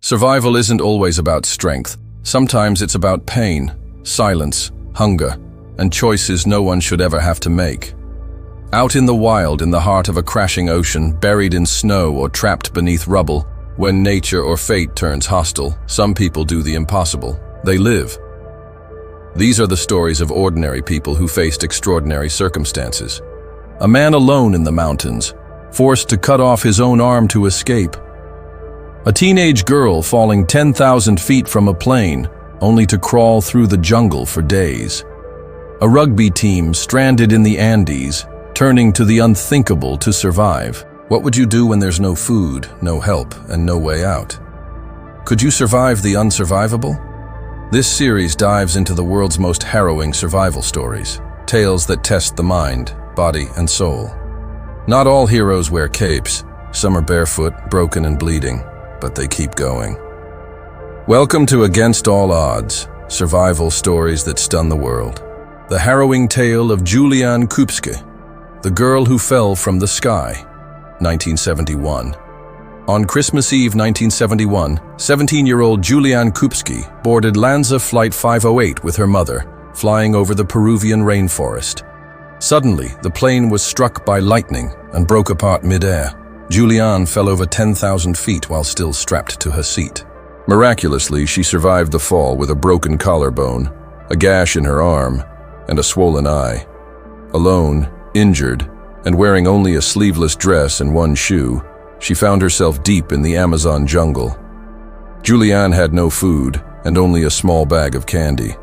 Survival isn't always about strength. Sometimes it's about pain, silence, hunger, and choices no one should ever have to make. Out in the wild, in the heart of a crashing ocean, buried in snow or trapped beneath rubble, when nature or fate turns hostile, some people do the impossible. They live. These are the stories of ordinary people who faced extraordinary circumstances. A man alone in the mountains, forced to cut off his own arm to escape. A teenage girl falling 10,000 feet from a plane, only to crawl through the jungle for days. A rugby team stranded in the Andes, turning to the unthinkable to survive. What would you do when there's no food, no help, and no way out? Could you survive the unsurvivable? This series dives into the world's most harrowing survival stories, tales that test the mind, body, and soul. Not all heroes wear capes. Some are barefoot, broken and bleeding, but they keep going. Welcome to Against All Odds, survival stories that stun the world. The harrowing tale of Julianne Kupsky, the girl who fell from the sky, 1971. On Christmas Eve 1971, 17-year-old Julianne Kupsky boarded Lanza Flight 508 with her mother, flying over the Peruvian rainforest. Suddenly, the plane was struck by lightning and broke apart mid-air. Julianne fell over 10,000 feet while still strapped to her seat. Miraculously, she survived the fall with a broken collarbone, a gash in her arm, and a swollen eye. Alone, injured, and wearing only a sleeveless dress and one shoe, she found herself deep in the Amazon jungle. Julianne had no food and only a small bag of candy.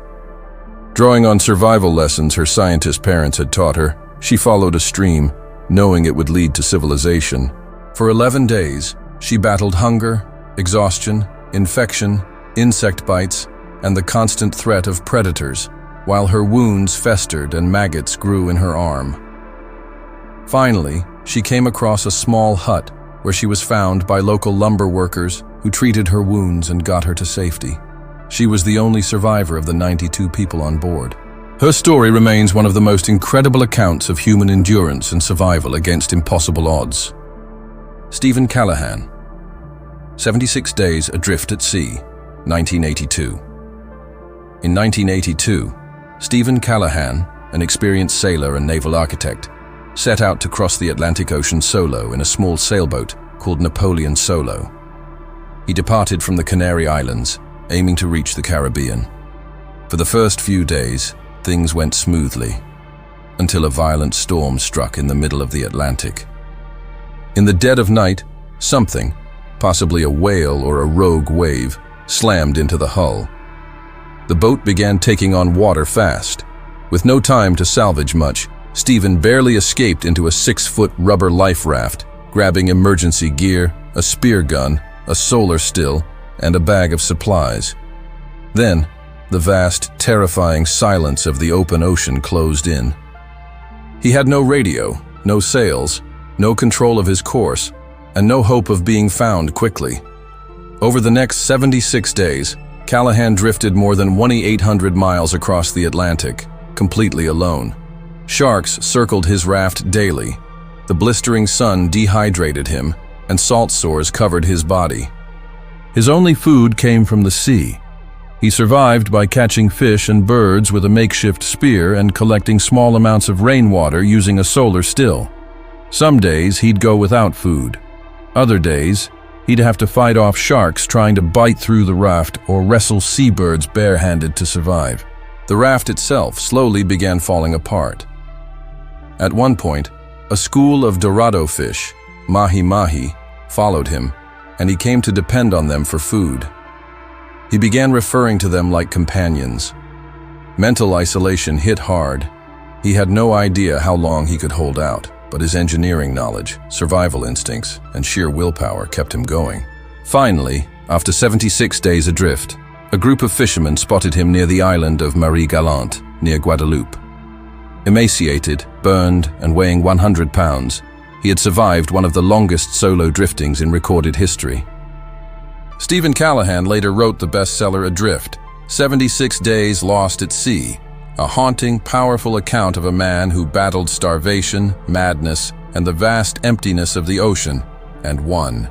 Drawing on survival lessons her scientist parents had taught her, she followed a stream, knowing it would lead to civilization. For 11 days, she battled hunger, exhaustion, infection, insect bites, and the constant threat of predators, while her wounds festered and maggots grew in her arm. Finally, she came across a small hut where she was found by local lumber workers who treated her wounds and got her to safety. She was the only survivor of the 92 people on board. Her story remains one of the most incredible accounts of human endurance and survival against impossible odds. Stephen Callahan, 76 Days Adrift at Sea, 1982. In 1982, Stephen Callahan, an experienced sailor and naval architect, set out to cross the Atlantic Ocean solo in a small sailboat called Napoleon Solo. He departed from the Canary Islands, aiming to reach the Caribbean. For the first few days, things went smoothly, until a violent storm struck in the middle of the Atlantic. In the dead of night, something, possibly a whale or a rogue wave, slammed into the hull. The boat began taking on water fast. With no time to salvage much, Stephen barely escaped into a 6-foot rubber life raft, grabbing emergency gear, a spear gun, a solar still, and a bag of supplies. Then, the vast, terrifying silence of the open ocean closed in. He had no radio, no sails, no control of his course, and no hope of being found quickly. Over the next 76 days, Callahan drifted more than 2,800 miles across the Atlantic, completely alone. Sharks circled his raft daily. The blistering sun dehydrated him, and salt sores covered his body. His only food came from the sea. He survived by catching fish and birds with a makeshift spear and collecting small amounts of rainwater using a solar still. Some days he'd go without food. Other days, he'd have to fight off sharks trying to bite through the raft or wrestle seabirds barehanded to survive. The raft itself slowly began falling apart. At one point, a school of dorado fish, mahi-mahi, followed him, and he came to depend on them for food. He began referring to them like companions. Mental isolation hit hard. He had no idea how long he could hold out, but his engineering knowledge, survival instincts, and sheer willpower kept him going. Finally, after 76 days adrift, a group of fishermen spotted him near the island of Marie-Galante, near Guadeloupe. Emaciated, burned, and weighing 100 pounds, he had survived one of the longest solo driftings in recorded history. Stephen Callahan later wrote the bestseller Adrift, 76 Days Lost at Sea, a haunting, powerful account of a man who battled starvation, madness, and the vast emptiness of the ocean, and won.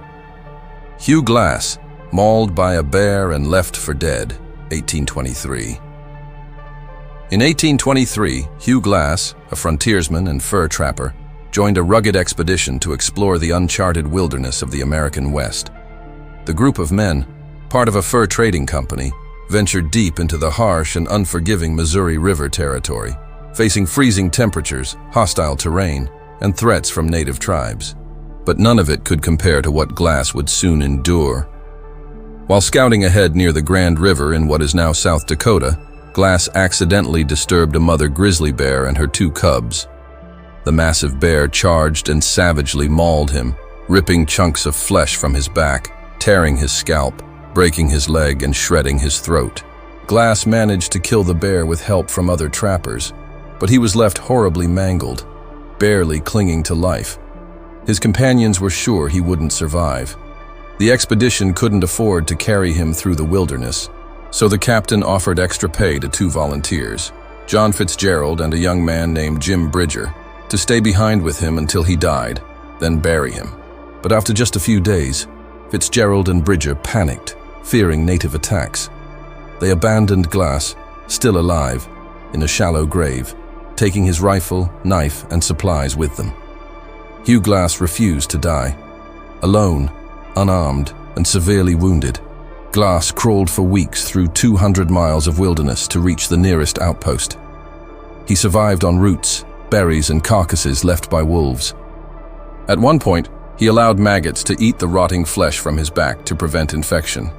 Hugh Glass, mauled by a bear and left for dead, 1823. In 1823, Hugh Glass, a frontiersman and fur trapper, joined a rugged expedition to explore the uncharted wilderness of the American West. The group of men, part of a fur trading company, ventured deep into the harsh and unforgiving Missouri River territory, facing freezing temperatures, hostile terrain, and threats from native tribes. But none of it could compare to what Glass would soon endure. While scouting ahead near the Grand River in what is now South Dakota, Glass accidentally disturbed a mother grizzly bear and her 2 cubs. The massive bear charged and savagely mauled him, ripping chunks of flesh from his back, tearing his scalp, breaking his leg and shredding his throat. Glass managed to kill the bear with help from other trappers, but he was left horribly mangled, barely clinging to life. His companions were sure he wouldn't survive. The expedition couldn't afford to carry him through the wilderness, so the captain offered extra pay to 2 volunteers, John Fitzgerald and a young man named Jim Bridger, to stay behind with him until he died, then bury him. But after just a few days, Fitzgerald and Bridger panicked, fearing native attacks. They abandoned Glass, still alive, in a shallow grave, taking his rifle, knife, and supplies with them. Hugh Glass refused to die. Alone, unarmed, and severely wounded, Glass crawled for weeks through 200 miles of wilderness to reach the nearest outpost. He survived on roots, berries, and carcasses left by wolves. At one point, he allowed maggots to eat the rotting flesh from his back to prevent infection.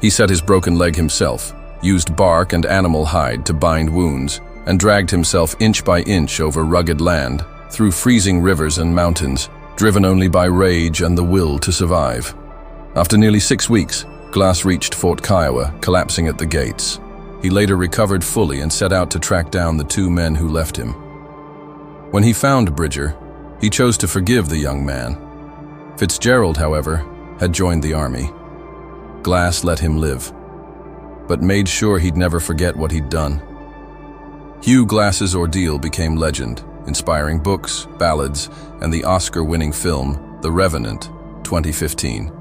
He set his broken leg himself, used bark and animal hide to bind wounds, and dragged himself inch by inch over rugged land, through freezing rivers and mountains, driven only by rage and the will to survive. After nearly 6 weeks, Glass reached Fort Kiowa, collapsing at the gates. He later recovered fully and set out to track down the 2 men who left him. When he found Bridger, he chose to forgive the young man. Fitzgerald, however, had joined the army. Glass let him live, but made sure he'd never forget what he'd done. Hugh Glass's ordeal became legend, inspiring books, ballads, and the Oscar-winning film, The Revenant, 2015.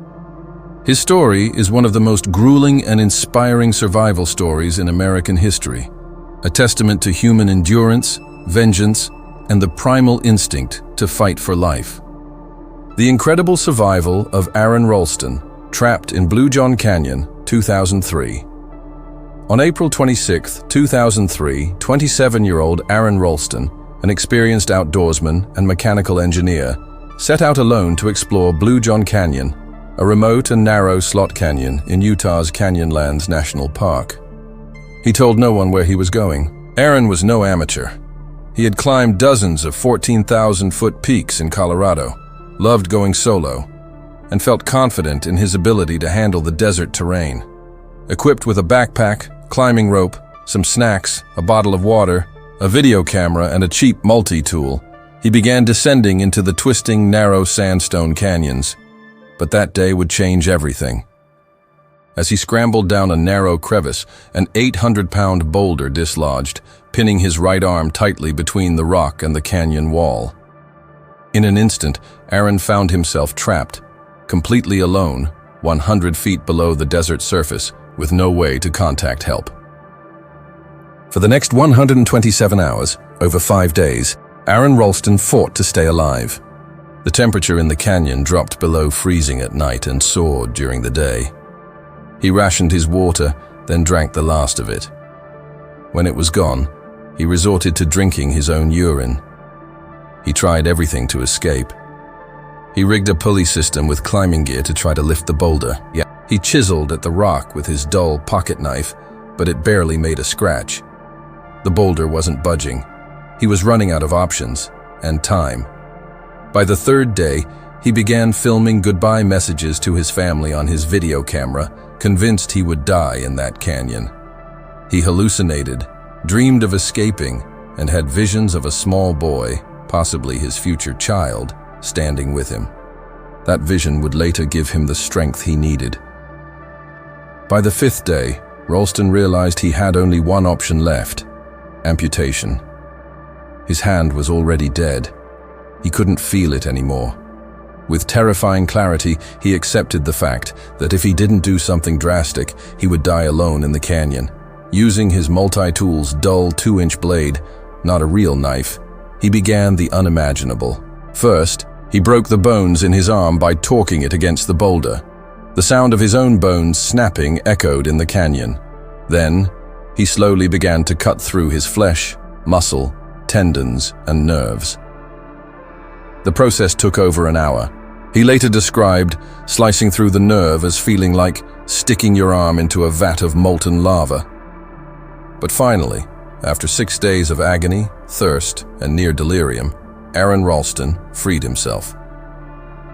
His story is one of the most grueling and inspiring survival stories in American history, a testament to human endurance, vengeance, and the primal instinct to fight for life. The incredible survival of Aron Ralston, trapped in Blue John Canyon, 2003. On April 26, 2003, 27-year-old Aron Ralston, an experienced outdoorsman and mechanical engineer, set out alone to explore Blue John Canyon, a remote and narrow slot canyon in Utah's Canyonlands National Park. He told no one where he was going. Aron was no amateur. He had climbed dozens of 14,000-foot peaks in Colorado, loved going solo, and felt confident in his ability to handle the desert terrain. Equipped with a backpack, climbing rope, some snacks, a bottle of water, a video camera, and a cheap multi-tool, he began descending into the twisting, narrow sandstone canyons. But that day would change everything. As he scrambled down a narrow crevice, an 800-pound boulder dislodged, pinning his right arm tightly between the rock and the canyon wall. In an instant, Aron found himself trapped, completely alone, 100 feet below the desert surface, with no way to contact help. For the next 127 hours, over 5 days, Aron Ralston fought to stay alive. The temperature in the canyon dropped below freezing at night and soared during the day. He rationed his water, then drank the last of it. When it was gone, he resorted to drinking his own urine. He tried everything to escape. He rigged a pulley system with climbing gear to try to lift the boulder. He chiseled at the rock with his dull pocket knife, but it barely made a scratch. The boulder wasn't budging. He was running out of options and time. By the 3rd day, he began filming goodbye messages to his family on his video camera, convinced he would die in that canyon. He hallucinated, dreamed of escaping, and had visions of a small boy, possibly his future child, standing with him. That vision would later give him the strength he needed. By the 5th day, Ralston realized he had only one option left: amputation. His hand was already dead. He couldn't feel it anymore. With terrifying clarity, he accepted the fact that if he didn't do something drastic, he would die alone in the canyon. Using his multi-tool's dull 2-inch blade, not a real knife, he began the unimaginable. First, he broke the bones in his arm by torquing it against the boulder. The sound of his own bones snapping echoed in the canyon. Then, he slowly began to cut through his flesh, muscle, tendons, and nerves. The process took over an hour. He later described slicing through the nerve as feeling like sticking your arm into a vat of molten lava. But finally, after 6 days of agony, thirst, and near delirium, Aron Ralston freed himself.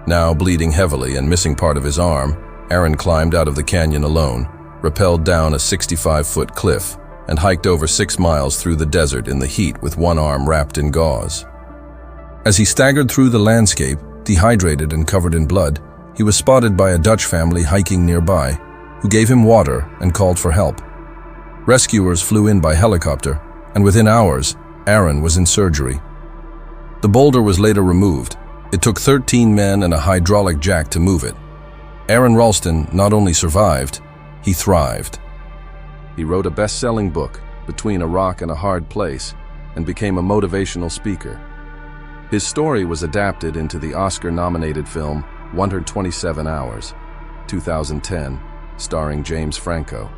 Now bleeding heavily and missing part of his arm, Aron climbed out of the canyon alone, rappelled down a 65-foot cliff, and hiked over 6 miles through the desert in the heat with one arm wrapped in gauze. As he staggered through the landscape, dehydrated and covered in blood, he was spotted by a Dutch family hiking nearby, who gave him water and called for help. Rescuers flew in by helicopter, and within hours, Aron was in surgery. The boulder was later removed. It took 13 men and a hydraulic jack to move it. Aron Ralston not only survived, he thrived. He wrote a best-selling book, Between a Rock and a Hard Place, and became a motivational speaker. His story was adapted into the Oscar-nominated film 127 Hours, 2010, starring James Franco.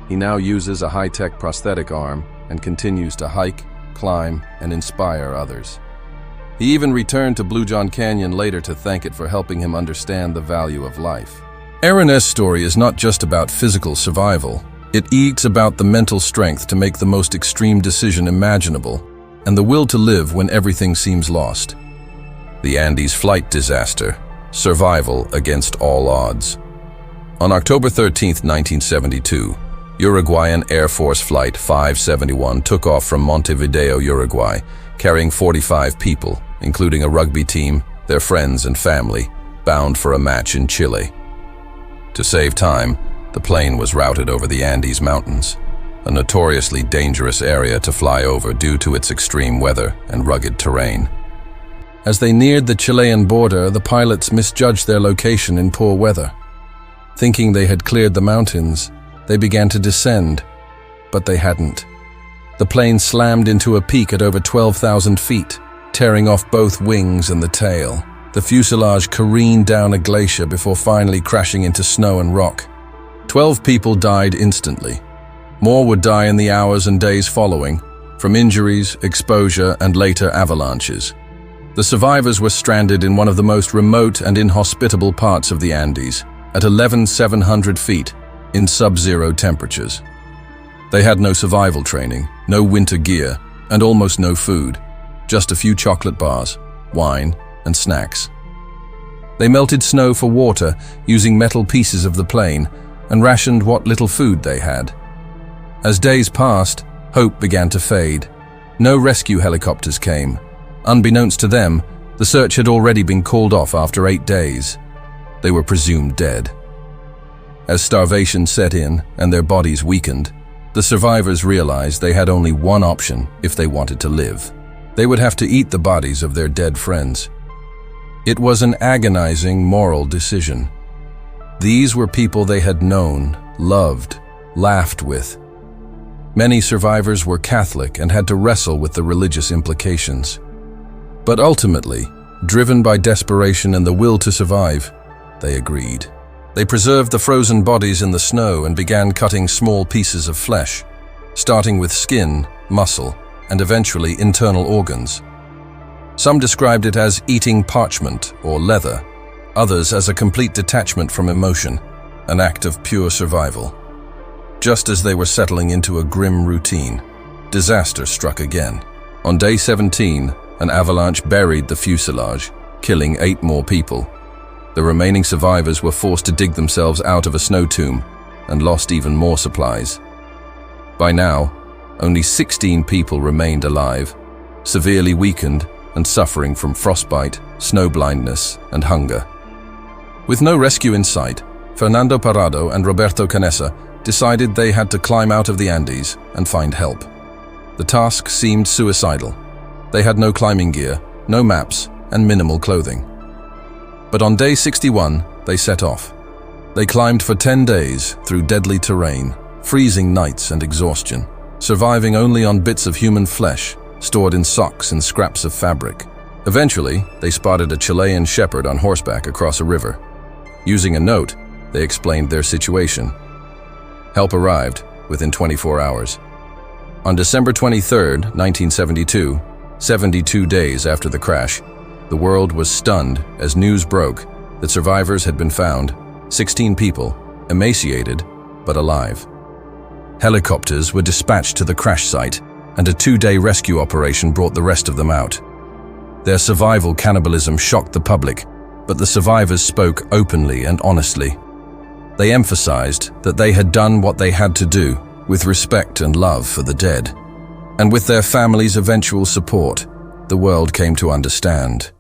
He now uses a high-tech prosthetic arm and continues to hike, climb, and inspire others. He even returned to Blue John Canyon later to thank it for helping him understand the value of life. Aron's story is not just about physical survival. It's about the mental strength to make the most extreme decision imaginable and the will to live when everything seems lost. The Andes flight disaster, survival against all odds. On October 13, 1972, Uruguayan Air Force Flight 571 took off from Montevideo, Uruguay, carrying 45 people, including a rugby team, their friends and family, bound for a match in Chile. To save time, the plane was routed over the Andes Mountains, a notoriously dangerous area to fly over due to its extreme weather and rugged terrain. As they neared the Chilean border, the pilots misjudged their location in poor weather. Thinking they had cleared the mountains, they began to descend, but they hadn't. The plane slammed into a peak at over 12,000 feet, tearing off both wings and the tail. The fuselage careened down a glacier before finally crashing into snow and rock. 12 people died instantly. More would die in the hours and days following, from injuries, exposure, and later avalanches. The survivors were stranded in one of the most remote and inhospitable parts of the Andes, at 11,700 feet, in sub-zero temperatures. They had no survival training, no winter gear, and almost no food, just a few chocolate bars, wine, and snacks. They melted snow for water using metal pieces of the plane and rationed what little food they had. As days passed, hope began to fade. No rescue helicopters came. Unbeknownst to them, the search had already been called off after 8 days. They were presumed dead. As starvation set in and their bodies weakened, the survivors realized they had only one option if they wanted to live. They would have to eat the bodies of their dead friends. It was an agonizing moral decision. These were people they had known, loved, laughed with. Many survivors were Catholic and had to wrestle with the religious implications. But ultimately, driven by desperation and the will to survive, they agreed. They preserved the frozen bodies in the snow and began cutting small pieces of flesh, starting with skin, muscle, and eventually internal organs. Some described it as eating parchment or leather, others as a complete detachment from emotion, an act of pure survival. Just as they were settling into a grim routine, disaster struck again. On day 17, an avalanche buried the fuselage, killing 8 more people. The remaining survivors were forced to dig themselves out of a snow tomb and lost even more supplies. By now, only 16 people remained alive, severely weakened and suffering from frostbite, snow blindness, and hunger. With no rescue in sight, Fernando Parrado and Roberto Canessa decided they had to climb out of the Andes and find help. The task seemed suicidal. They had no climbing gear, no maps, and minimal clothing. But on day 61, they set off. They climbed for 10 days through deadly terrain, freezing nights and exhaustion, surviving only on bits of human flesh stored in socks and scraps of fabric. Eventually, they spotted a Chilean shepherd on horseback across a river. Using a note, they explained their situation. Help arrived within 24 hours. On December 23, 1972, 72 days after the crash, the world was stunned as news broke that survivors had been found, 16 people, emaciated but alive. Helicopters were dispatched to the crash site, and a 2-day rescue operation brought the rest of them out. Their survival cannibalism shocked the public, but the survivors spoke openly and honestly. They emphasized that they had done what they had to do with respect and love for the dead. And with their families' eventual support, the world came to understand.